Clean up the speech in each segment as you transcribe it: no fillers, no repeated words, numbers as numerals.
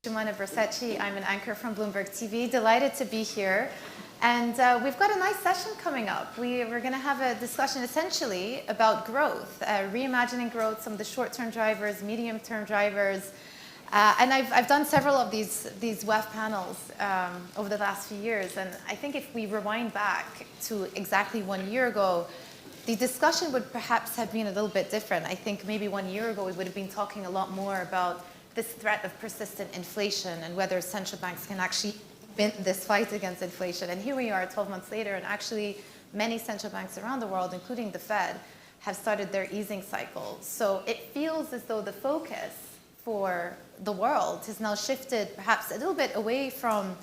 Jumana Bersachi. I'm an anchor from Bloomberg TV. Delighted to be here. And we've got a nice session coming up. We're going to have a discussion essentially about growth, reimagining growth, some of the short-term drivers, medium-term drivers. And I've done several of these WEF panels over the last few years. And I think if we rewind back to exactly 1 year ago, the discussion would perhaps have been a little bit different. I think maybe 1 year ago, we would have been talking a lot more about this threat of persistent inflation and whether central banks can actually win this fight against inflation. And here we are 12 months later, and actually many central banks around the world, including the Fed, have started their easing cycle. So it feels as though the focus for the world has now shifted perhaps a little bit away from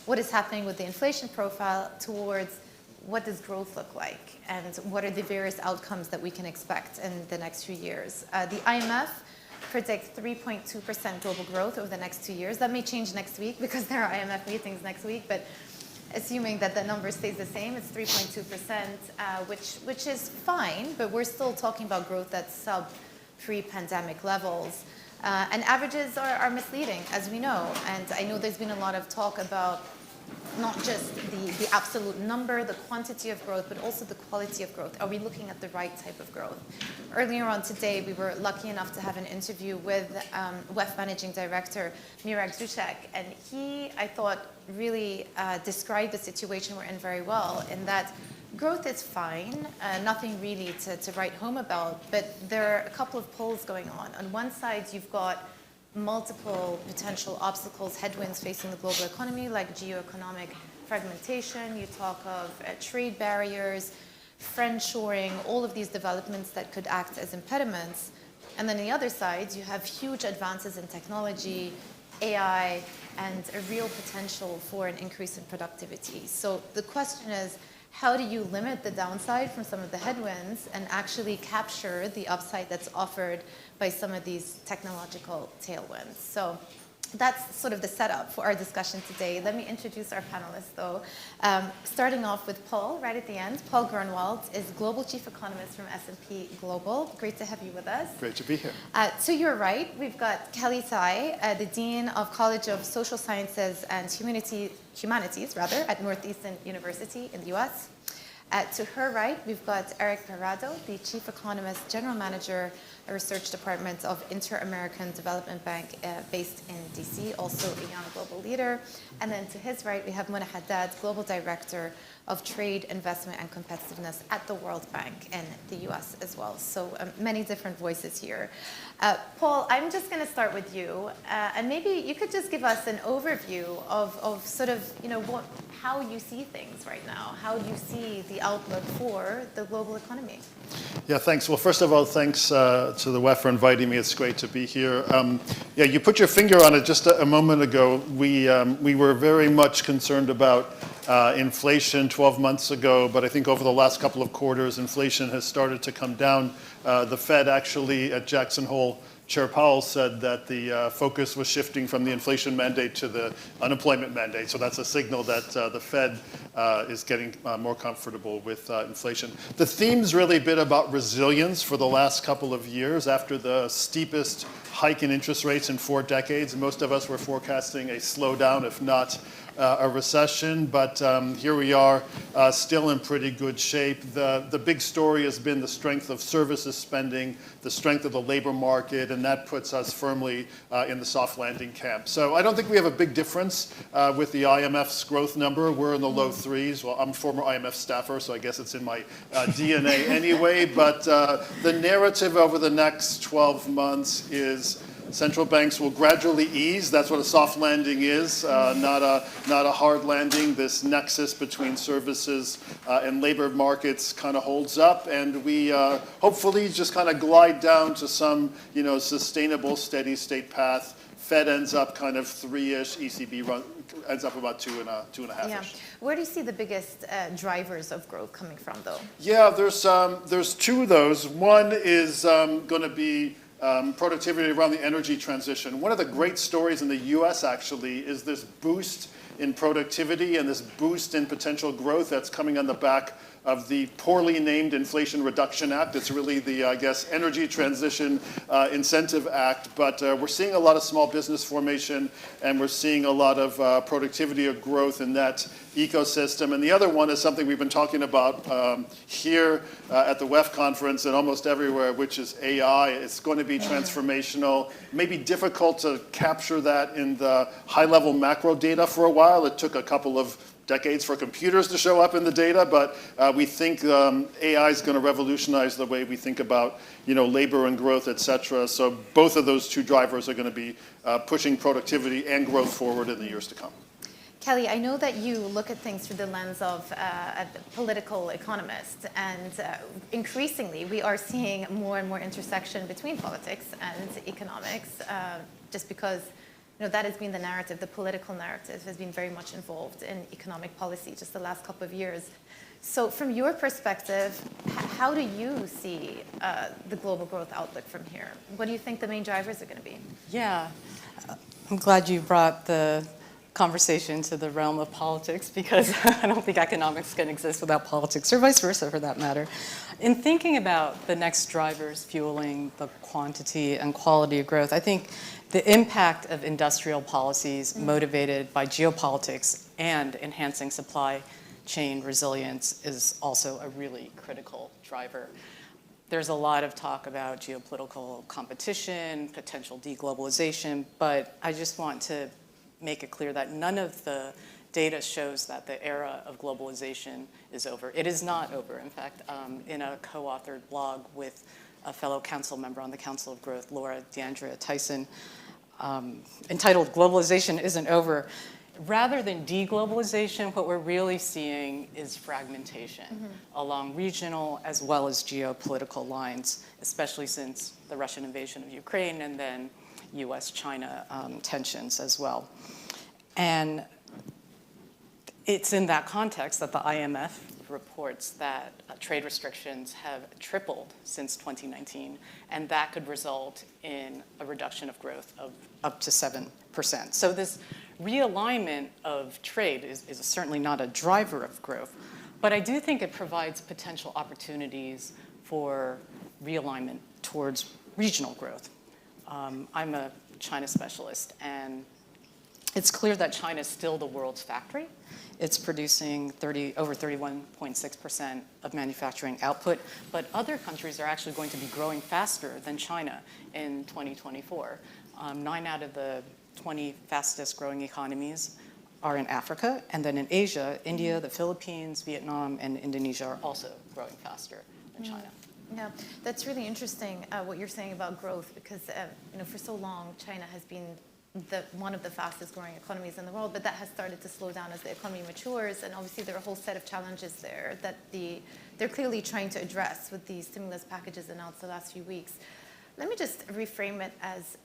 what is happening with the inflation profile towards what does growth look like and what are the various outcomes that we can expect in the next few years. The IMF predicts 3.2% global growth over the next 2 years. That may change next week because there are IMF meetings next week, but assuming that the number stays the same, it's 3.2%, which is fine, but we're still talking about growth that's sub pre-pandemic levels. And averages are misleading, as we know. And I know there's been a lot of talk about not just the absolute number, the quantity of growth, but also the quality of growth. Are we looking at the right type of growth? Earlier on today, we were lucky enough to have an interview with WEF Managing Director Mirek Zucek, and he, I thought, really described the situation we're in very well, in that growth is fine, nothing really to write home about, but there are a couple of pulls going on. On one side, you've got multiple potential obstacles, headwinds facing the global economy, like geoeconomic fragmentation. You talk of trade barriers, friendshoring, all of these developments that could act as impediments. And then on the other side, you have huge advances in technology, AI, and a real potential for an increase in productivity. So the question is, how do you limit the downside from some of the headwinds and actually capture the upside that's offered by some of these technological tailwinds? So that's sort of the setup for our discussion today. Let me introduce our panelists, though. Starting off with Paul, right at the end. Paul Grunwald is Global Chief Economist from S&P Global. Great to have you with us. Great to be here. To your right, we've got Kelly Tsai, the Dean of College of Social Sciences and Humanities at Northeastern University in the US. To her right, we've got Eric Parrado, the Chief Economist, General Manager, Research Department of Inter-American Development Bank based in DC, also a young global leader. And then to his right, we have Mona Haddad, Global Director of Trade, Investment, and Competitiveness at the World Bank in the US as well. So many different voices here. Paul, I'm just going to start with you. And maybe you could just give us an overview of sort of, how you see things right now. How do you see the outlook for the global economy? Yeah, thanks. Well, first of all, thanks to the WEF for inviting me. It's great to be here. Yeah, you put your finger on it just a moment ago. We were very much concerned about inflation 12 months ago, but I think over the last couple of quarters, inflation has started to come down. The Fed actually at Jackson Hole, Chair Powell said that the focus was shifting from the inflation mandate to the unemployment mandate. So that's a signal that the Fed is getting more comfortable with inflation. The theme's really been about resilience for the last couple of years after the steepest hike in interest rates in 4 decades. Most of us were forecasting a slowdown, if not a recession, but here we are, still in pretty good shape. The big story has been the strength of services spending, the strength of the labor market, and that puts us firmly in the soft landing camp. So I don't think we have a big difference with the IMF's growth number. We're in the low 3s. Well, I'm a former IMF staffer, so I guess it's in my DNA anyway, but the narrative over the next 12 months is central banks will gradually ease. That's what a soft landing is, not a hard landing. This nexus between services and labor markets kind of holds up, and we hopefully just kind of glide down to some sustainable steady state path. Fed ends up kind of 3-ish, ECB ends up about 2.5-ish. Yeah. Where do you see the biggest drivers of growth coming from, though? Yeah, there's 2 of those. One is going to be productivity around the energy transition. One of the great stories in the US actually is this boost in productivity and this boost in potential growth that's coming on the back of the poorly named Inflation Reduction Act. It's really the, I guess, Energy Transition Incentive Act. But we're seeing a lot of small business formation, and we're seeing a lot of productivity or growth in that ecosystem. And the other one is something we've been talking about here at the WEF conference and almost everywhere, which is AI. It's going to be transformational. Maybe difficult to capture that in the high-level macro data for a while. It took a couple of decades for computers to show up in the data, but we think AI is going to revolutionize the way we think about, labor and growth, et cetera. So both of those two drivers are going to be pushing productivity and growth forward in the years to come. Kelly, I know that you look at things through the lens of a political economist, and increasingly we are seeing more and more intersection between politics and economics, just because that has been the narrative. The political narrative has been very much involved in economic policy just the last couple of years. So from your perspective, how do you see the global growth outlook from here? What do you think the main drivers are going to be? Yeah, I'm glad you brought the conversation to the realm of politics, because I don't think economics can exist without politics, or vice versa for that matter. In thinking about the next drivers fueling the quantity and quality of growth, I think the impact of industrial policies motivated by geopolitics and enhancing supply chain resilience is also a really critical driver. There's a lot of talk about geopolitical competition, potential deglobalization, but I just want to make it clear that none of the data shows that the era of globalization is over. It is not over. In fact, in a co-authored blog with a fellow council member on the Council of Growth, Laura DeAndrea Tyson, entitled "Globalization Isn't Over," rather than deglobalization, what we're really seeing is fragmentation along regional as well as geopolitical lines, especially since the Russian invasion of Ukraine and then US-China tensions as well. And it's in that context that the IMF reports that trade restrictions have tripled since 2019, and that could result in a reduction of growth of up to 7%. So this realignment of trade is certainly not a driver of growth, but I do think it provides potential opportunities for realignment towards regional growth. I'm a China specialist, and it's clear that China is still the world's factory. It's producing over 31.6% of manufacturing output, but other countries are actually going to be growing faster than China in 2024. 9 out of the 20 fastest growing economies are in Africa, and then in Asia, India, the Philippines, Vietnam, and Indonesia are also growing faster than China. Yeah, that's really interesting what you're saying about growth, because for so long China has been one of the fastest growing economies in the world, but that has started to slow down as the economy matures, and obviously there are a whole set of challenges there that they're clearly trying to address with the stimulus packages announced the last few weeks. Let me just reframe it as,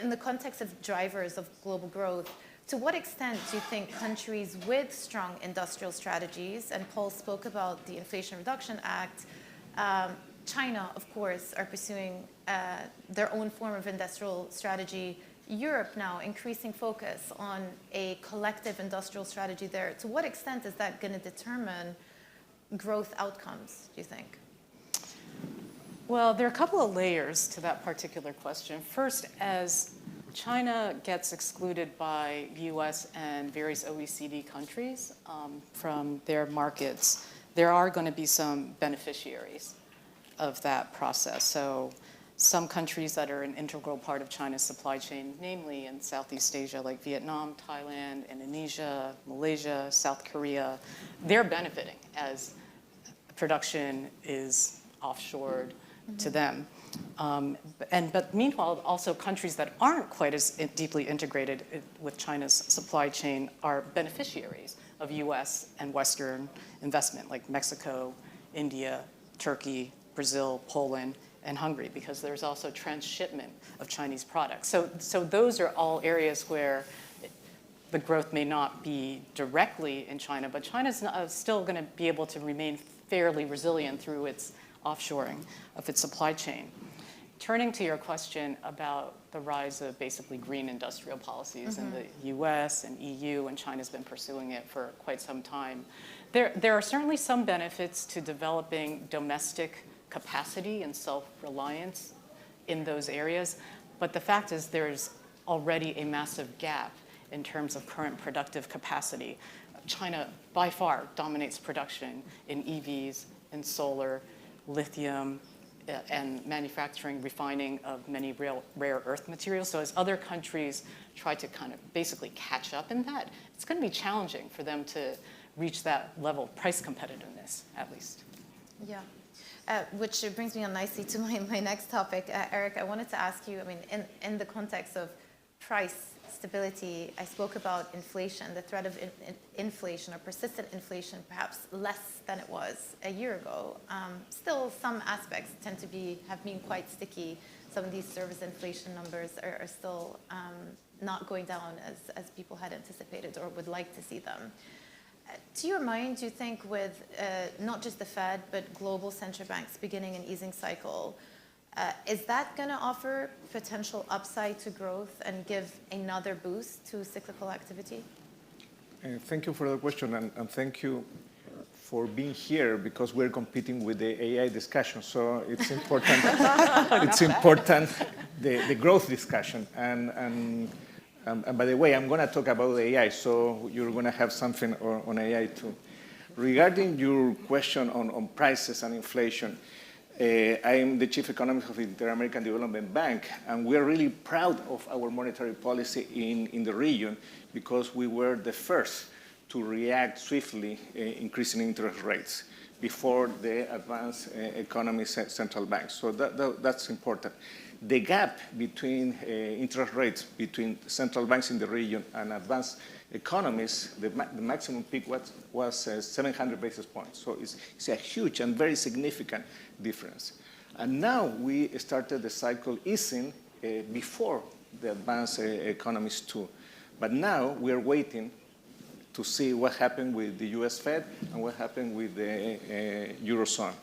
in the context of drivers of global growth, to what extent do you think countries with strong industrial strategies, and Paul spoke about the Inflation Reduction Act, China, of course, are pursuing their own form of industrial strategy. Europe now increasing focus on a collective industrial strategy there. To what extent is that going to determine growth outcomes, do you think? Well, there are a couple of layers to that particular question. First, as China gets excluded by US and various OECD countries from their markets, there are going to be some beneficiaries of that process. So some countries that are an integral part of China's supply chain, namely in Southeast Asia, like Vietnam, Thailand, Indonesia, Malaysia, South Korea, they're benefiting as production is offshored to them. But meanwhile, also countries that aren't quite as deeply integrated with China's supply chain are beneficiaries of US and Western investment, like Mexico, India, Turkey, Brazil, Poland, and Hungary, because there's also transshipment of Chinese products. So those are all areas where the growth may not be directly in China, but China's still going to be able to remain fairly resilient through its offshoring of its supply chain. Turning to your question about the rise of basically green industrial policies in the US and EU, and China's been pursuing it for quite some time, There are certainly some benefits to developing domestic capacity and self-reliance in those areas, but the fact is there's already a massive gap in terms of current productive capacity. China, by far, dominates production in EVs, in solar, lithium, and manufacturing, refining of many rare earth materials. So as other countries try to kind of basically catch up in that, it's going to be challenging for them to reach that level of price competitiveness, at least. Yeah. Which brings me on nicely to my next topic. Eric, I wanted to ask you, I mean, in the context of price stability, I spoke about inflation, the threat of inflation or persistent inflation, perhaps less than it was a year ago. Still, some aspects tend to have been quite sticky. Some of these service inflation numbers are still not going down as people had anticipated or would like to see them. To your mind, do you think with not just the Fed, but global central banks beginning an easing cycle, is that going to offer potential upside to growth and give another boost to cyclical activity? Thank you for the question, and thank you for being here, because we're competing with the AI discussion, so it's important. It's important, the growth discussion. And by the way, I'm going to talk about AI, so you're going to have something on AI too. Regarding your question on prices and inflation, I am the chief economist of the Inter-American Development Bank, and we are really proud of our monetary policy in the region, because we were the first to react swiftly, increasing interest rates before the advanced economies central banks. So that's important. The gap between interest rates between central banks in the region and advanced economies, the maximum peak was 700 basis points. So it's a huge and very significant difference. And now we started the cycle easing before the advanced economies too. But now we're waiting to see what happened with the US Fed and what happened with the Eurozone,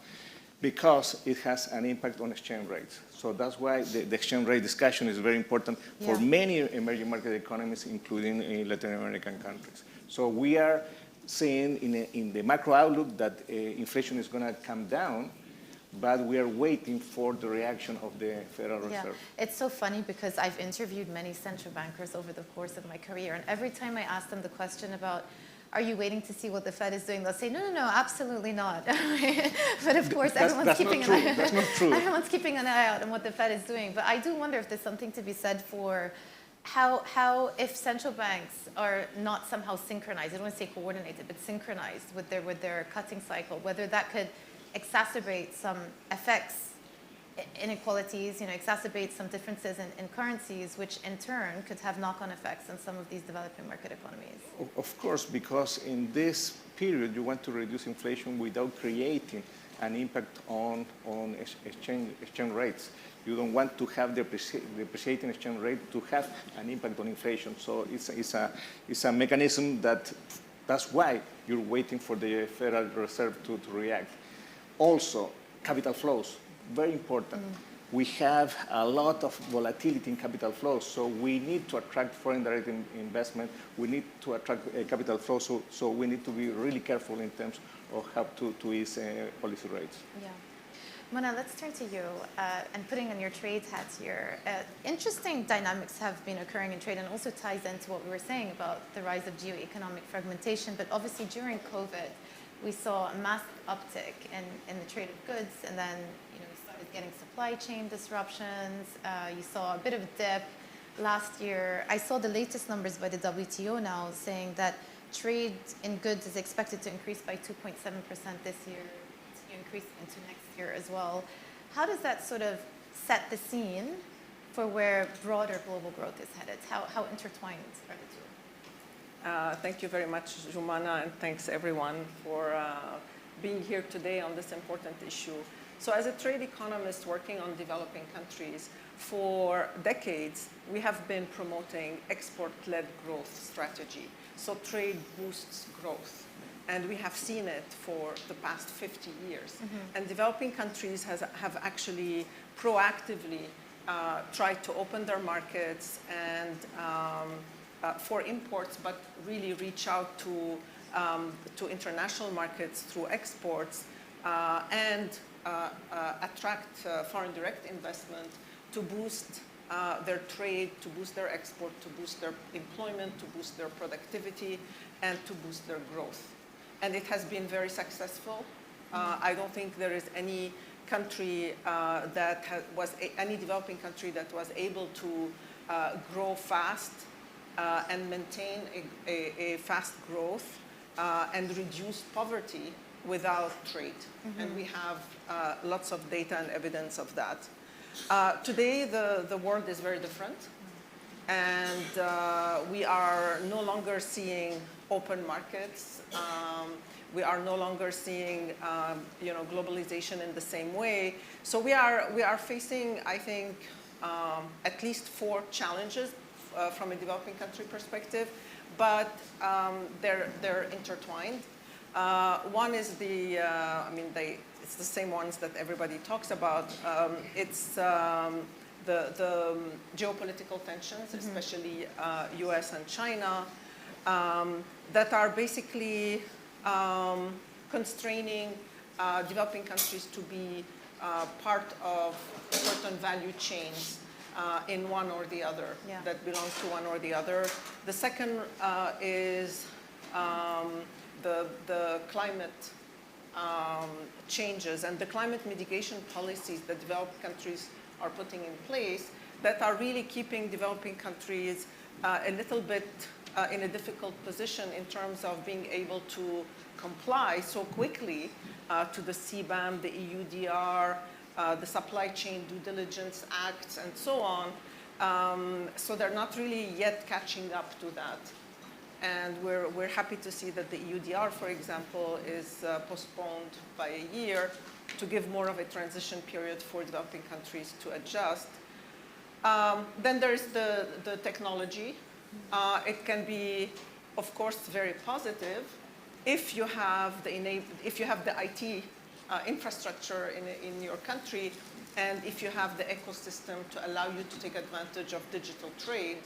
because it has an impact on exchange rates. So that's why the exchange rate discussion is very important for many emerging market economies, including in Latin American countries. So we are seeing in the macro outlook that inflation is going to come down, but we are waiting for the reaction of the Federal Reserve. It's so funny because I've interviewed many central bankers over the course of my career, and every time I ask them the question about, are you waiting to see what the Fed is doing? They'll say, no, absolutely not. But of course, everyone's keeping an eye. That's not true. Everyone's keeping an eye out on what the Fed is doing. But I do wonder if there's something to be said for how if central banks are not somehow synchronized, I don't want to say coordinated, but synchronized with their cutting cycle, whether that could exacerbate some effects, inequalities, exacerbate some differences in currencies, which in turn could have knock-on effects on some of these developing market economies. Of course, because in this period you want to reduce inflation without creating an impact on exchange rates. You don't want to have the depreciating exchange rate to have an impact on inflation. So it's a mechanism that's why you're waiting for the Federal Reserve to react. Also, capital flows, very important. We have a lot of volatility in capital flows, so we need to attract foreign direct investment. We need to attract capital flows, so we need to be really careful in terms of how to ease policy rates. Yeah. Mona, let's turn to you and putting on your trade hat here. Interesting dynamics have been occurring in trade, and also ties into what we were saying about the rise of geoeconomic fragmentation. But obviously during COVID, we saw a massive uptick in the trade of goods, and then we started getting supply chain disruptions. You saw a bit of a dip last year. I saw the latest numbers by the WTO now saying that trade in goods is expected to increase by 2.7% this year, to increase into next year as well. How does that sort of set the scene for where broader global growth is headed? How intertwined are the two? Thank you very much, Jumana, and thanks everyone for being here today on this important issue. So as a trade economist working on developing countries, for decades, we have been promoting export-led growth strategy. So trade boosts growth. And we have seen it for the past 50 years. And developing countries have actually proactively tried to open their markets and for imports, but really reach out to to international markets through exports and attract foreign direct investment to boost their trade, to boost their export, to boost their employment, to boost their productivity, and to boost their growth. And it has been very successful. I don't think there is any country any developing country that was able to grow fast and maintain a fast growth and reduce poverty without trade. And we have lots of data and evidence of that. Today, the world is very different. And we are no longer seeing open markets. We are no longer seeing globalization in the same way. So we are facing, I think, at least 4 challenges from a developing country perspective, but they're intertwined. One is it's the same ones that everybody talks about. It's the geopolitical tensions, especially US and China, that are basically constraining developing countries to be part of certain value chains in one or the other, that belongs to one or the other. The second is the climate changes and the climate mitigation policies that developed countries are putting in place that are really keeping developing countries a little bit in a difficult position in terms of being able to comply so quickly to the CBAM, the EUDR, the Supply Chain Due Diligence Acts, and so on. So they're not really yet catching up to that. And we're happy to see that the EUDR, for example, is postponed by a year to give more of a transition period for developing countries to adjust. Then there's the technology. It can be, of course, very positive if you have the IT infrastructure in your country, and if you have the ecosystem to allow you to take advantage of digital trade.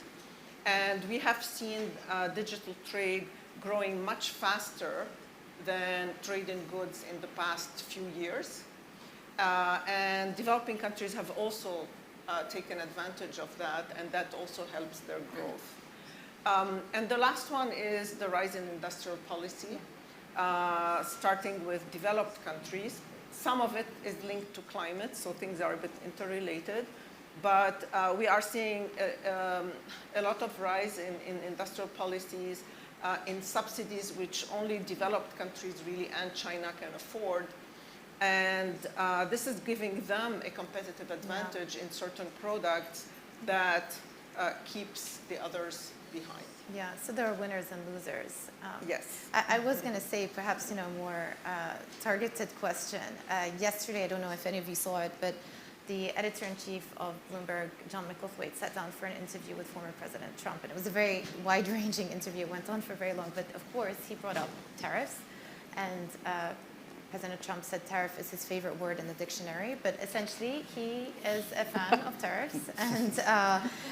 And we have seen digital trade growing much faster than trade in goods in the past few years. And developing countries have also taken advantage of that, and that also helps their growth. And the last one is the rise in industrial policy, starting with developed countries. Some of it is linked to climate, so things are a bit interrelated. But we are seeing a lot of rise in industrial policies, in subsidies which only developed countries really and China can afford. And this is giving them a competitive advantage in certain products that keeps the others behind. Yeah, so there are winners and losers. Yes. I was going to say perhaps more targeted question. Yesterday, I don't know if any of you saw it, but the editor-in-chief of Bloomberg, John Micklethwait, sat down for an interview with former President Trump. And it was a very wide-ranging interview. It went on for very long. But of course, he brought up tariffs. And President Trump said tariff is his favorite word in the dictionary. But essentially, he is a fan of tariffs. And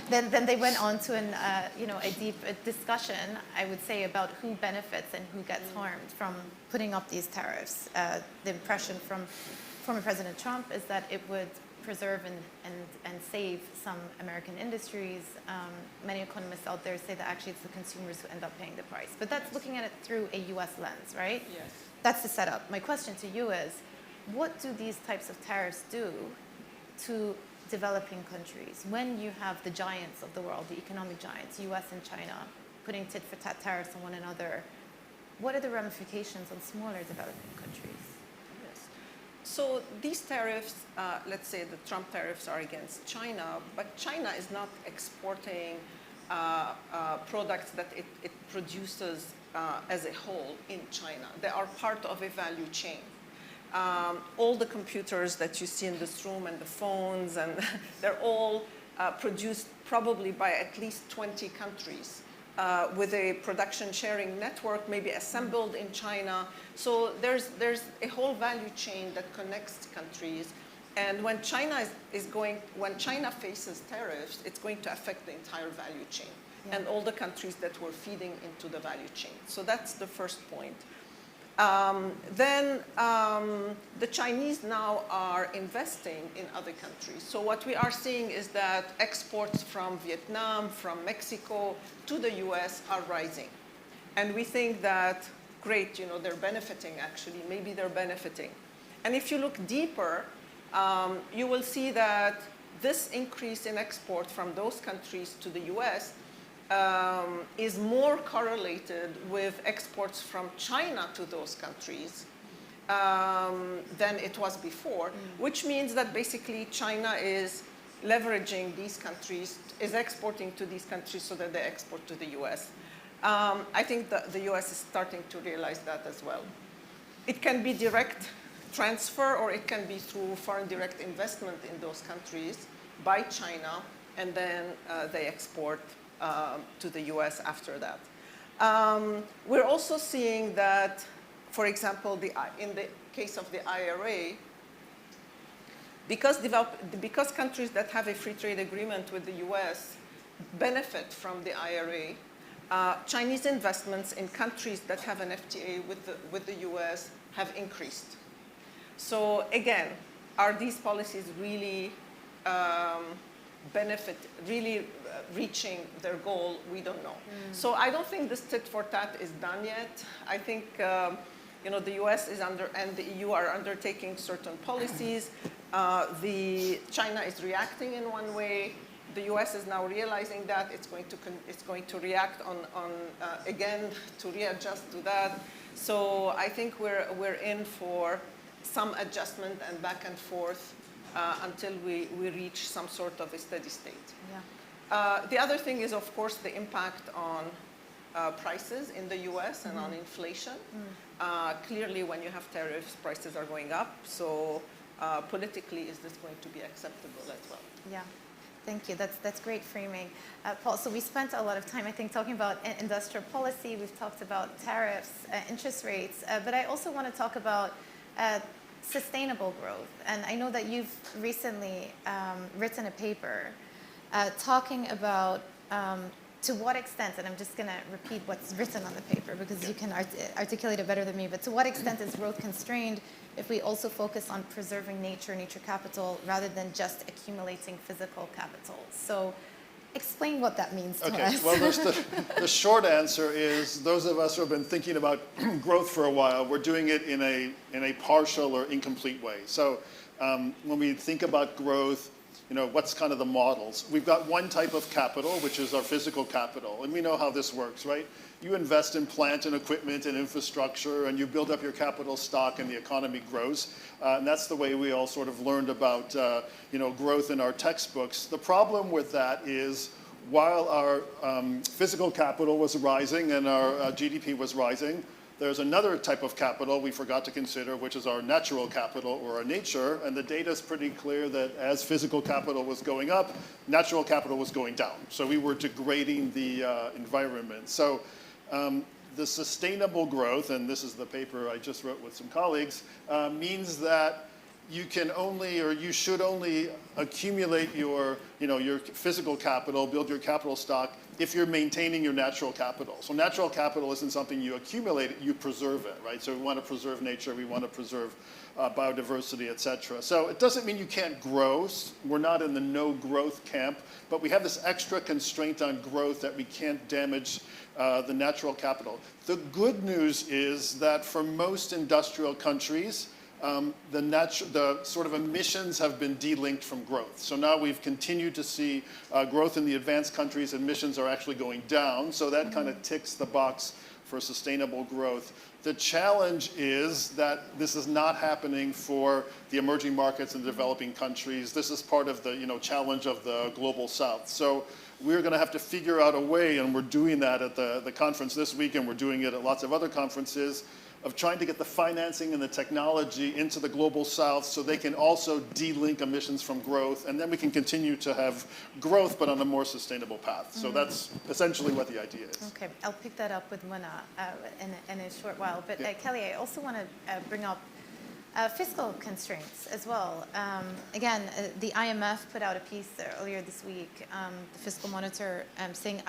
then they went on to a deep discussion, I would say, about who benefits and who gets harmed from putting up these tariffs. The impression from former President Trump is that it would preserve and save some American industries. Many economists out there say that actually it's the consumers who end up paying the price. But that's looking at it through a US lens, right? Yes. That's the setup. My question to you is, what do these types of tariffs do to developing countries when you have the giants of the world, the economic giants, US and China, putting tit-for-tat tariffs on one another? What are the ramifications on smaller developing countries? So these tariffs, let's say the Trump tariffs are against China, but China is not exporting products that it produces as a whole in China. They are part of a value chain. All the computers that you see in this room and the phones, and they're all produced probably by at least 20 countries. With a production sharing network, maybe assembled in China. So there's a whole value chain that connects countries. And when China faces tariffs, it's going to affect the entire value chain. and all the countries that were feeding into the value chain. So that's the first point. The Chinese now are investing in other countries. So what we are seeing is that exports from Vietnam, from Mexico to the US are rising. And we think that, great, they're benefiting actually, maybe they're benefiting. And if you look deeper, you will see that this increase in export from those countries to the US is more correlated with exports from China to those countries than it was before, which means that basically China is leveraging these countries, is exporting to these countries so that they export to the US. I think the US is starting to realize that as well. It can be direct transfer, or it can be through foreign direct investment in those countries by China, and then they export to the US after that. We're also seeing that, for example, in the case of the IRA, because countries that have a free trade agreement with the US benefit from the IRA, Chinese investments in countries that have an FTA with the US have increased. So again, are these policies really reaching their goal? We don't know. So I don't think this tit for tat is done yet. I think the US and the EU are undertaking certain policies. China is reacting in one way. The US is now realizing that it's going to react again to readjust to that. So I think we're in for some adjustment and back and forth until we reach some sort of a steady state. Yeah. The other thing is, of course, the impact on prices in the US and on inflation. Clearly, when you have tariffs, prices are going up. So politically, is this going to be acceptable as well? Yeah. Thank you. That's great framing. Paul, so we spent a lot of time, I think, talking about industrial policy. We've talked about tariffs, interest rates, but I also want to talk about sustainable growth. And I know that you've recently written a paper talking about to what extent, and I'm just going to repeat what's written on the paper because you can articulate it better than me, but to what extent is growth constrained if we also focus on preserving nature capital, rather than just accumulating physical capital? So explain what that means to us. Well, the short answer is, those of us who have been thinking about growth for a while, we're doing it in a partial or incomplete way. So when we think about growth, what's kind of the models? We've got one type of capital, which is our physical capital, and we know how this works, right? You invest in plant and equipment and infrastructure, and you build up your capital stock, and the economy grows. And that's the way we all sort of learned about growth in our textbooks. The problem with that is, while our physical capital was rising and our GDP was rising, there's another type of capital we forgot to consider, which is our natural capital, or our nature. And the data is pretty clear that as physical capital was going up, natural capital was going down. So we were degrading the environment. So the sustainable growth, and this is the paper I just wrote with some colleagues, means that you can only, or you should only, accumulate your physical capital, build your capital stock, if you're maintaining your natural capital. So natural capital isn't something you accumulate, you preserve it, right? So we want to preserve nature, we want to preserve biodiversity, et cetera. So it doesn't mean you can't grow. We're not in the no growth camp, but we have this extra constraint on growth that we can't damage the natural capital. The good news is that for most industrial countries, the sort of emissions have been delinked from growth. So now we've continued to see growth in the advanced countries. Emissions are actually going down. So that kind of ticks the box for sustainable growth. The challenge is that this is not happening for the emerging markets and developing countries. This is part of the challenge of the global south. So we're going to have to figure out a way, and we're doing that at the conference this week, and we're doing it at lots of other conferences, of trying to get the financing and the technology into the global south so they can also de-link emissions from growth, and then we can continue to have growth but on a more sustainable path. So that's essentially what the idea is. Okay, I'll pick that up with Mona in a short while. But Kelly, I also want to bring up Fiscal constraints as well. Again, the IMF put out a piece earlier this week, the fiscal monitor, saying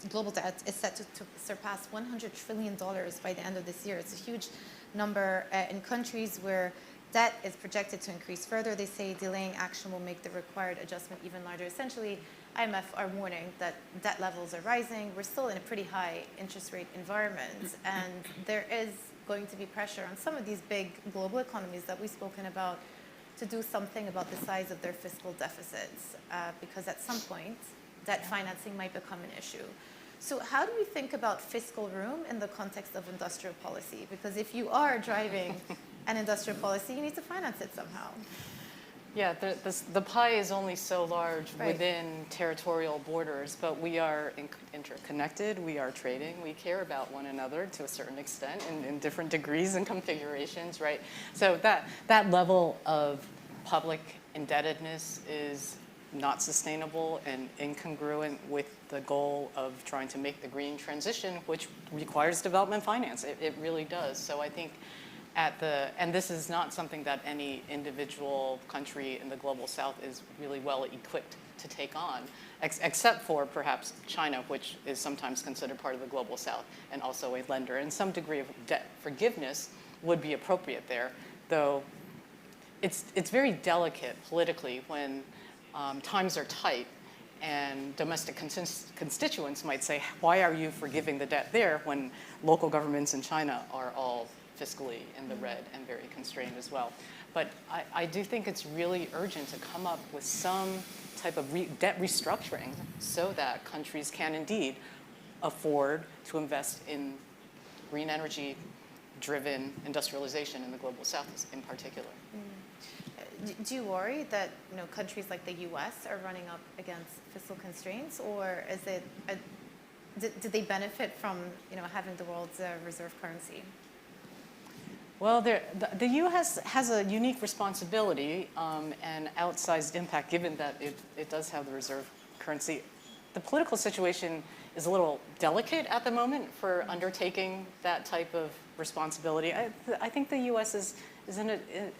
global debt is set to surpass $100 trillion by the end of this year. It's a huge number in countries where debt is projected to increase further. They say delaying action will make the required adjustment even larger. Essentially, IMF are warning that debt levels are rising. We're still in a pretty high interest rate environment, and there is going to be pressure on some of these big global economies that we've spoken about to do something about the size of their fiscal deficits, because at some point, debt financing might become an issue. So how do we think about fiscal room in the context of industrial policy? Because if you are driving an industrial policy, you need to finance it somehow. Yeah, the pie is only so large Right. within territorial borders, but we are interconnected, we are trading, we care about one another to a certain extent in different degrees and configurations, right? So that level of public indebtedness is not sustainable and incongruent with the goal of trying to make the green transition, which requires development finance. It really does. So I think and this is not something that any individual country in the global south is really well equipped to take on, except for perhaps China, which is sometimes considered part of the global south and also a lender. And some degree of debt forgiveness would be appropriate there, though it's very delicate politically when times are tight and domestic constituents might say, why are you forgiving the debt there when local governments in China are all fiscally in the red and very constrained as well. But I do think it's really urgent to come up with some type of debt restructuring so that countries can indeed afford to invest in green energy driven industrialization in the global south in particular. Do you worry that countries like the US are running up against fiscal constraints, or is it do they benefit from having the world's reserve currency? Well, the U.S. has a unique responsibility and outsized impact, given that it does have the reserve currency. The political situation is a little delicate at the moment for undertaking that type of responsibility. I think the U.S. is in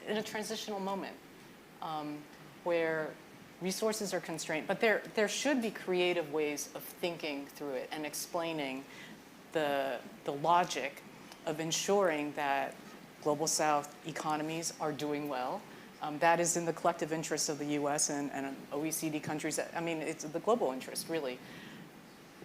a transitional moment where resources are constrained, but there should be creative ways of thinking through it and explaining the logic of ensuring that global south economies are doing well. That is in the collective interest of the US and OECD countries. I mean, it's the global interest, really.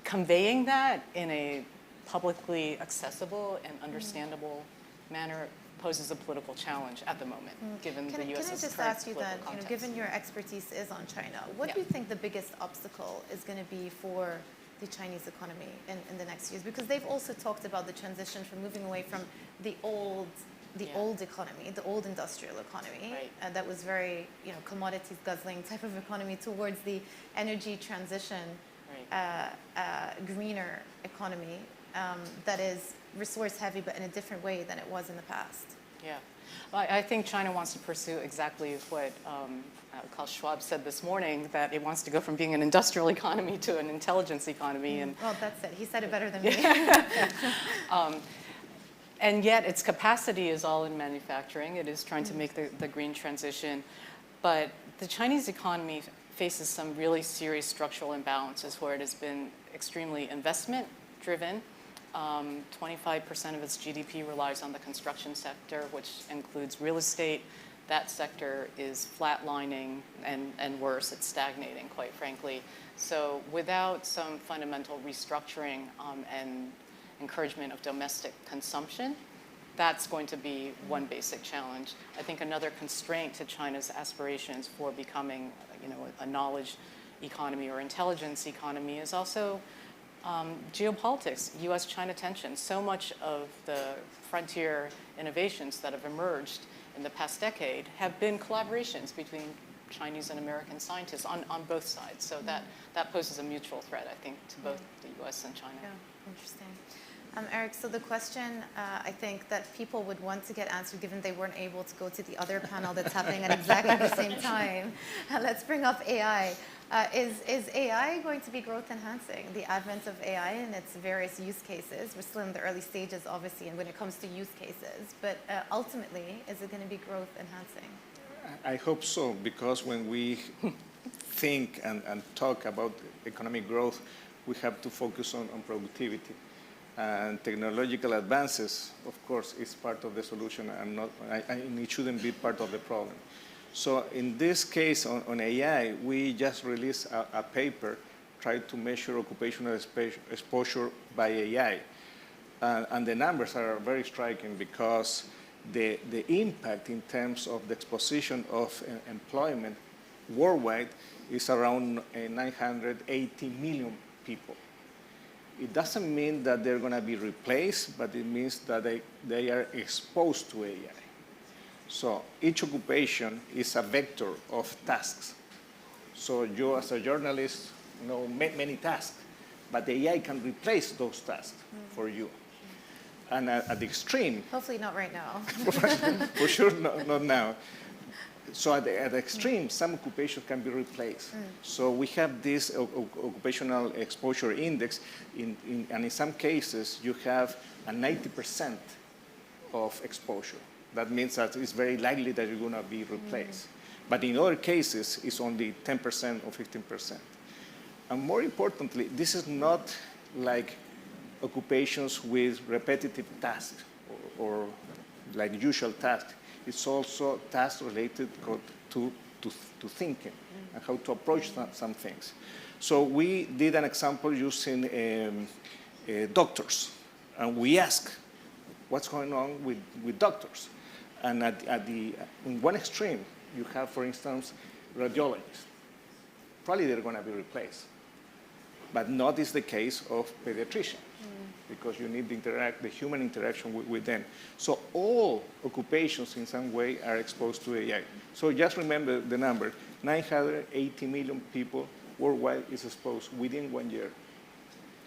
Conveying that in a publicly accessible and understandable manner poses a political challenge at the moment, given the US's Can I just current ask you political then, context. given your expertise is on China, what do you think the biggest obstacle is going to be for the Chinese economy in the next years? Because they've also talked about the transition from moving away from the old economy, the old industrial economy, Right. that was very, commodities guzzling type of economy, towards the energy transition, greener economy that is resource heavy, but in a different way than it was in the past. Yeah. Well, I think China wants to pursue exactly what Klaus Schwab said this morning, that it wants to go from being an industrial economy to an intelligence economy. And well, that's it. He said it better than me. And yet its capacity is all in manufacturing. It is trying to make the green transition. But the Chinese economy faces some really serious structural imbalances where it has been extremely investment driven. 25% of its GDP relies on the construction sector, which includes real estate. That sector is flatlining and worse, it's stagnating, quite frankly. So without some fundamental restructuring and encouragement of domestic consumption, that's going to be one basic challenge. I think another constraint to China's aspirations for becoming, a knowledge economy or intelligence economy is also geopolitics, U.S.-China tension. So much of the frontier innovations that have emerged in the past decade have been collaborations between Chinese and American scientists on both sides. So that poses a mutual threat, I think, to both the U.S. and China. Yeah, interesting. Eric, so the question I think that people would want to get answered, given they weren't able to go to the other panel that's happening at exactly the same time, let's bring up AI. Is AI going to be growth enhancing? The advent of AI and its various use cases. We're still in the early stages, obviously, and when it comes to use cases, but ultimately, is it going to be growth enhancing? I hope so, because when we think and talk about economic growth, we have to focus on productivity. And technological advances, of course, is part of the solution and it shouldn't be part of the problem. So in this case on AI, we just released a paper trying to measure occupational exposure by AI. And the numbers are very striking because the impact in terms of the exposition of employment worldwide is around 980 million people. It doesn't mean that they're going to be replaced, but it means that they are exposed to AI. So each occupation is a vector of tasks. So you as a journalist know many tasks, but the AI can replace those tasks for you. And at the extreme... Hopefully not right now. For sure, not now. So at the extreme, some occupations can be replaced. So we have this occupational exposure index, and in some cases, you have a 90% of exposure. That means that it's very likely that you're going to be replaced. But in other cases, it's only 10% or 15%. And more importantly, this is not like occupations with repetitive tasks or like usual tasks. It's also tasks related to thinking and how to approach some things. So we did an example using doctors, and we asked what's going on with doctors. And in one extreme, you have, for instance, radiologists. Probably they're going to be replaced. But not is the case of pediatricians, because you need the human interaction with them. So all occupations in some way are exposed to AI. So just remember the number, 980 million people worldwide is exposed within 1 year.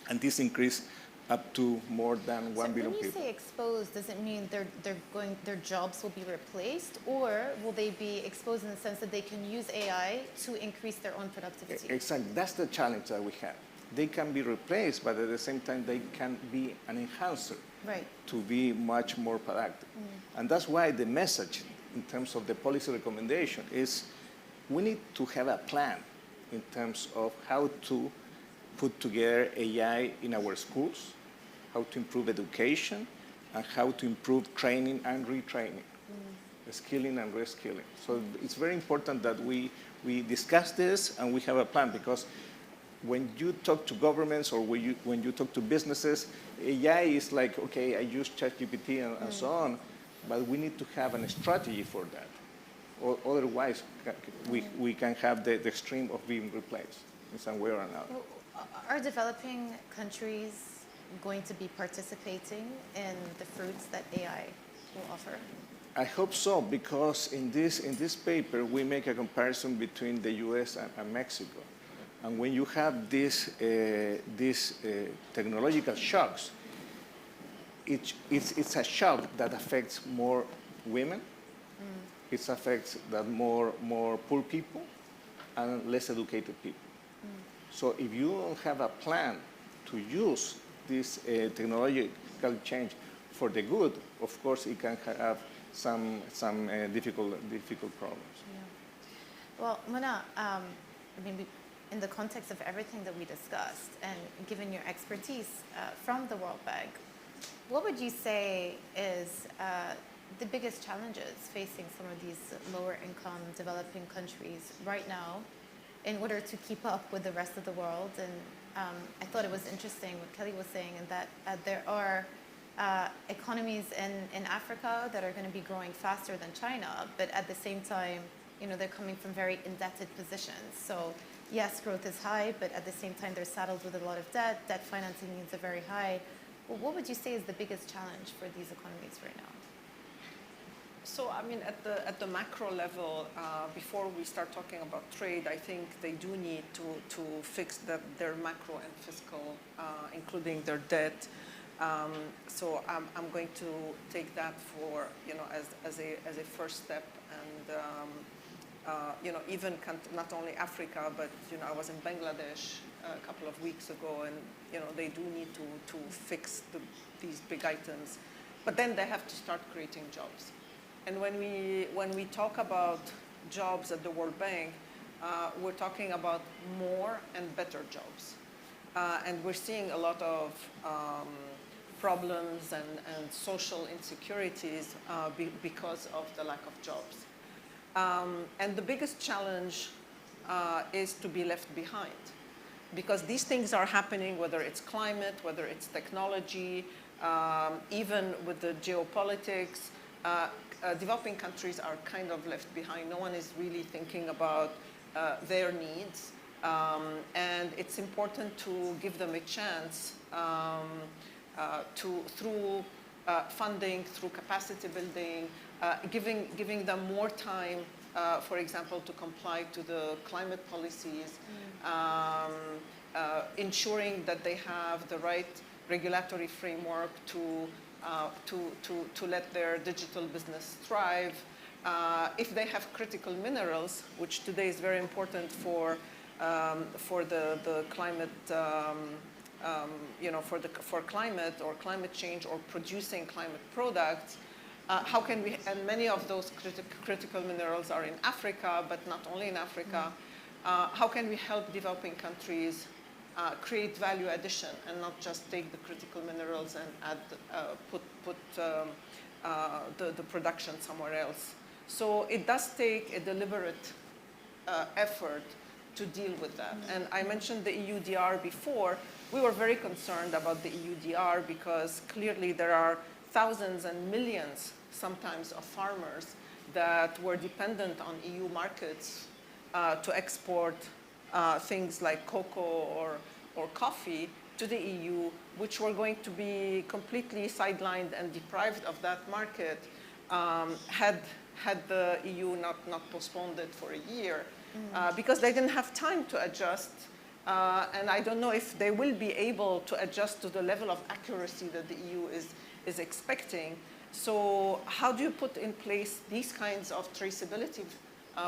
And this increased up to more than 1 billion people. When you say exposed, does it mean their jobs will be replaced, or will they be exposed in the sense that they can use AI to increase their own productivity? Exactly, that's the challenge that we have. They can be replaced, but at the same time, they can be an enhancer to be much more productive. And that's why the message in terms of the policy recommendation is we need to have a plan in terms of how to put together AI in our schools, how to improve education, and how to improve training and retraining, skilling and reskilling. So it's very important that we discuss this and we have a plan, because when you talk to governments or when you talk to businesses, AI is like, okay, I use ChatGPT and so on, but we need to have a strategy for that. Or otherwise, we can have the extreme of being replaced in some way or another. Are developing countries going to be participating in the fruits that AI will offer? I hope so, because in this paper, we make a comparison between the US and Mexico. And when you have these technological shocks, it's a shock that affects more women, it affects that more poor people, and less educated people. So if you don't have a plan to use this technological change for the good, of course, it can have some difficult problems. Yeah. Well, Mona, I mean, in the context of everything that we discussed, and given your expertise from the World Bank, what would you say is the biggest challenges facing some of these lower income developing countries right now in order to keep up with the rest of the world? And I thought it was interesting what Kelly was saying, and that there are economies in Africa that are going to be growing faster than China, but at the same time, you know, they're coming from very indebted positions. So yes, growth is high, but at the same time, they're saddled with a lot of debt. Debt financing needs are very high. Well, what would you say is the biggest challenge for these economies right now? So, I mean, at the macro level, before we start talking about trade, I think they do need to fix their macro and fiscal, including their debt. So I'm going to take that for, as a first step, and even not only Africa, but I was in Bangladesh a couple of weeks ago, and they do need to fix these big items, but then they have to start creating jobs. And when we talk about jobs at the World Bank, we're talking about more and better jobs, and we're seeing a lot of problems and social insecurities because of the lack of jobs. And the biggest challenge is to be left behind, because these things are happening, whether it's climate, whether it's technology, even with the geopolitics. Developing countries are kind of left behind. No one is really thinking about their needs. And it's important to give them a chance through funding, through capacity building, giving them more time, for example, to comply to the climate policies, ensuring that they have the right regulatory framework to let their digital business thrive. If they have critical minerals, which today is very important for the climate, for climate or climate change or producing climate products, how can we, and many of those critical minerals are in Africa, but not only in Africa, how can we help developing countries create value addition and not just take the critical minerals and put the production somewhere else? So it does take a deliberate effort to deal with that. And I mentioned the EUDR before. We were very concerned about the EUDR because clearly there are thousands and millions sometimes of farmers that were dependent on EU markets to export things like cocoa or coffee to the EU, which were going to be completely sidelined and deprived of that market had the EU not postponed it for a year, because they didn't have time to adjust. And I don't know if they will be able to adjust to the level of accuracy that the EU is expecting. So how do you put in place these kinds of traceability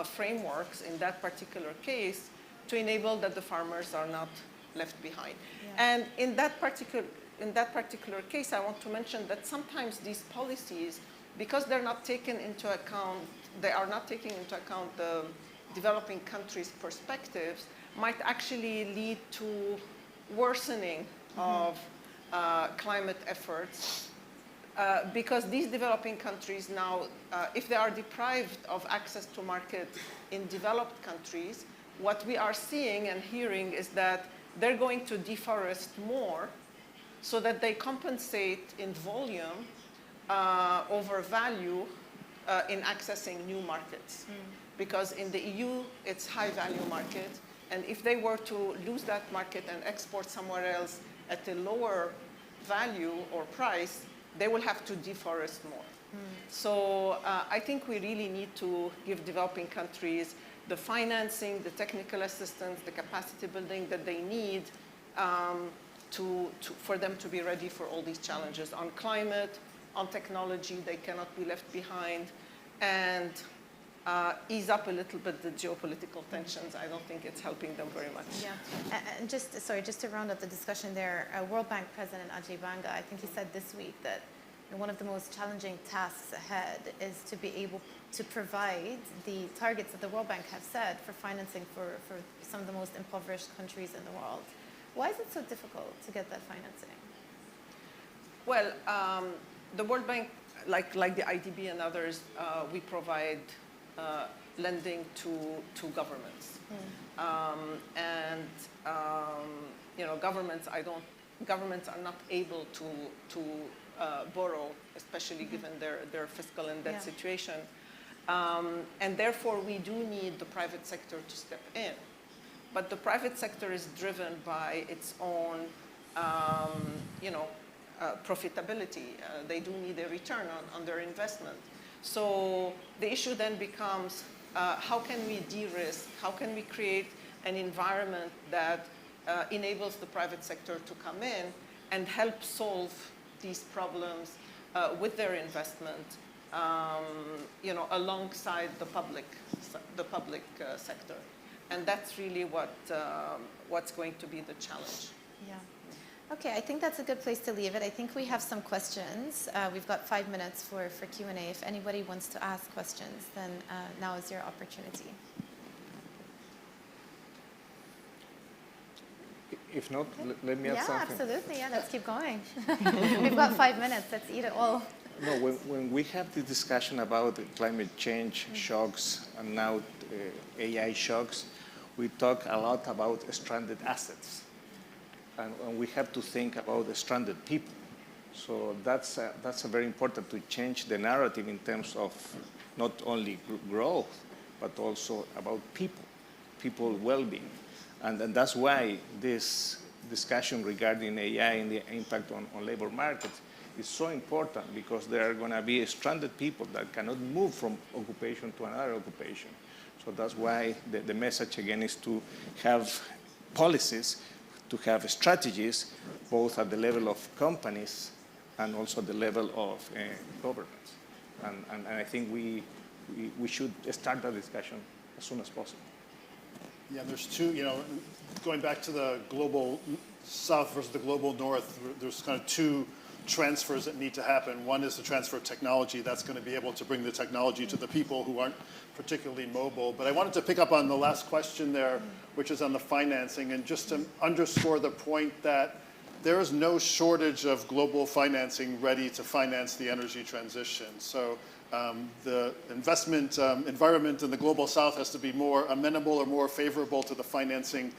frameworks in that particular case to enable that the farmers are not left behind? Yeah. And in that particular case, I want to mention that sometimes these policies, because they're not taken into account, they are not taking into account the developing countries' perspectives, might actually lead to worsening of climate efforts, because these developing countries now, if they are deprived of access to market in developed countries, what we are seeing and hearing is that they're going to deforest more so that they compensate in volume over value in accessing new markets. Because in the EU, it's high value market. And if they were to lose that market and export somewhere else at a lower value or price, they will have to deforest more. So I think we really need to give developing countries the financing, the technical assistance, the capacity building that they need for them to be ready for all these challenges. On climate, on technology, they cannot be left behind, and ease up a little bit the geopolitical tensions. I don't think it's helping them very much. Yeah, and just to round up the discussion there, World Bank President Ajay Banga, I think he said this week that one of the most challenging tasks ahead is to be able to provide the targets that the World Bank have set for financing for some of the most impoverished countries in the world. Why is it so difficult to get that financing? Well, the World Bank, like the IDB and others, we provide lending to governments, and governments are not able to borrow, especially given their fiscal and debt situation, and therefore we do need the private sector to step in. But the private sector is driven by its own, profitability. They do need a return on their investment. So the issue then becomes, how can we de-risk? How can we create an environment that enables the private sector to come in and help solve these problems with their investment, alongside the public sector. And that's really what's going to be the challenge. Yeah. Okay, I think that's a good place to leave it. I think we have some questions. We've got 5 minutes for Q&A. If anybody wants to ask questions, then now is your opportunity. If not, let me add something. Yeah, absolutely. Yeah, let's keep going. We've got 5 minutes. Let's eat it all. No, when we have the discussion about climate change shocks and now AI shocks, we talk a lot about stranded assets. And we have to think about the stranded people. So that's very important to change the narrative in terms of not only growth, but also about people well-being. And that's why this discussion regarding AI and the impact on labor markets is so important, because there are going to be stranded people that cannot move from occupation to another occupation. So that's why the message again is to have policies, to have strategies, both at the level of companies and also at the level of governments. And I think we should start that discussion as soon as possible. Yeah, there's two, going back to the global south versus the global north, there's kind of two transfers that need to happen. One is the transfer of technology. That's going to be able to bring the technology to the people who aren't particularly mobile. But I wanted to pick up on the last question there, which is on the financing, and just to underscore the point that there is no shortage of global financing ready to finance the energy transition. So the investment environment in the global south has to be more amenable or more favorable to the financing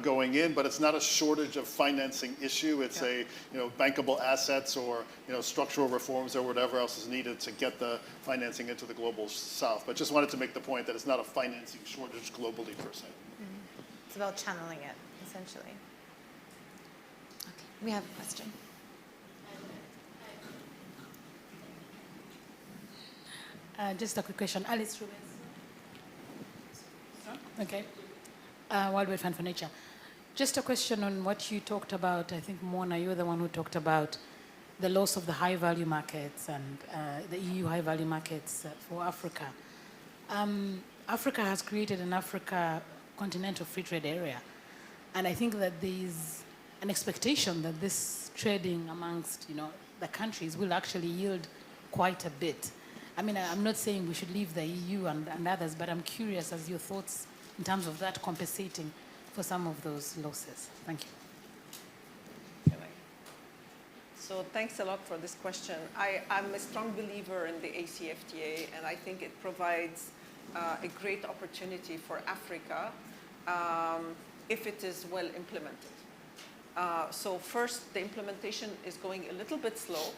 going in, but it's not a shortage of financing issue. It's bankable assets or structural reforms or whatever else is needed to get the financing into the global south. But just wanted to make the point that it's not a financing shortage globally per se. It's about channeling it, essentially. Okay, we have a question. Just a quick question. Alice Rubens. Okay. World Wide Fund for Nature. Just a question on what you talked about. I think, Mona, you were the one who talked about the loss of the high-value markets and the EU high-value markets for Africa. Africa has created an Africa continental free trade area. And I think that there's an expectation that this trading amongst the countries will actually yield quite a bit. I mean, I'm not saying we should leave the EU and others, but I'm curious as your thoughts in terms of that compensating for some of those losses. Thank you. So thanks a lot for this question. I'm a strong believer in the ACFTA, and I think it provides a great opportunity for Africa if it is well implemented. So first, the implementation is going a little bit slow.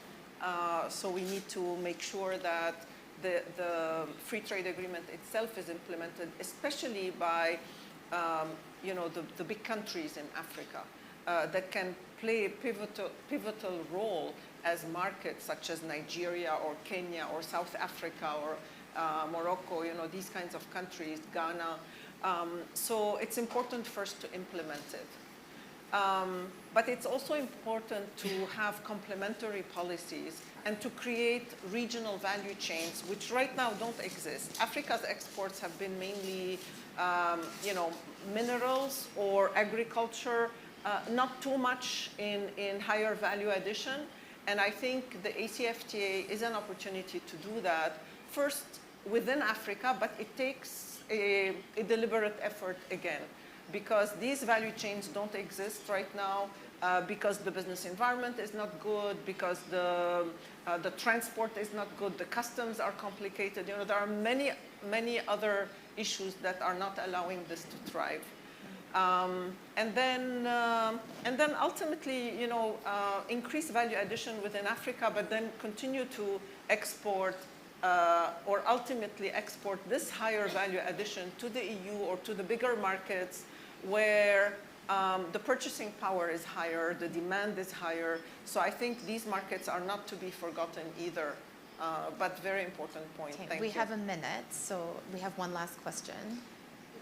So we need to make sure that the free trade agreement itself is implemented, especially by the big countries in Africa that can play a pivotal role as markets such as Nigeria or Kenya or South Africa or Morocco, these kinds of countries, Ghana. So it's important first to implement it. But it's also important to have complementary policies and to create regional value chains, which right now don't exist. Africa's exports have been mainly, minerals or agriculture, not too much in higher value addition. And I think the ACFTA is an opportunity to do that, first within Africa, but it takes a deliberate effort again, because these value chains don't exist right now, because the business environment is not good, because the transport is not good, the customs are complicated. There are many other issues that are not allowing this to thrive. And then ultimately, increase value addition within Africa, but then continue to export or ultimately export this higher value addition to the EU or to the bigger markets where the purchasing power is higher, the demand is higher. So I think these markets are not to be forgotten either, but very important point. Okay, Thank we you. have a minute, so we have one last question.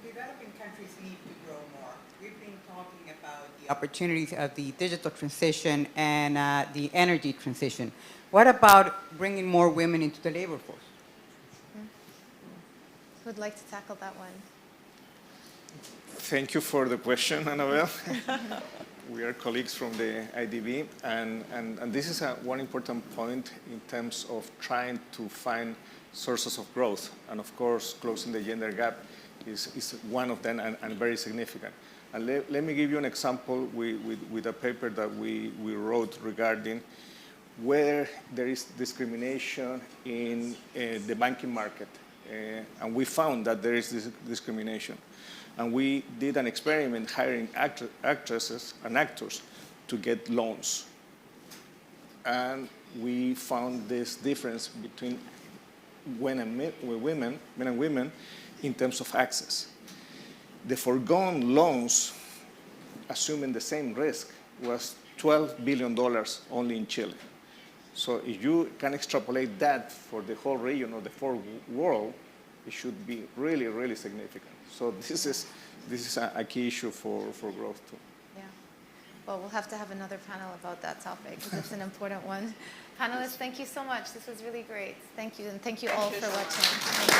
developing countries need to grow more. We've been talking about the opportunities of the digital transition and the energy transition. What about bringing more women into the labor force? Who would like to tackle that one? Thank you for the question, Annabelle. We are colleagues from the IDB, and this is one important point in terms of trying to find sources of growth. And of course, closing the gender gap is one of them and very significant. And let me give you an example with a paper that we wrote regarding where there is discrimination in the banking market. And we found that there is this discrimination. And we did an experiment hiring actresses and actors to get loans. And we found this difference between men and women in terms of access. The foregone loans, assuming the same risk, was $12 billion only in Chile. So if you can extrapolate that for the whole region or the whole world, it should be really, really significant. So this is a key issue for growth too. Yeah. Well, we'll have to have another panel about that topic because it's an important one. Panelists, thank you so much. This was really great. Thank you, and thank you all for watching.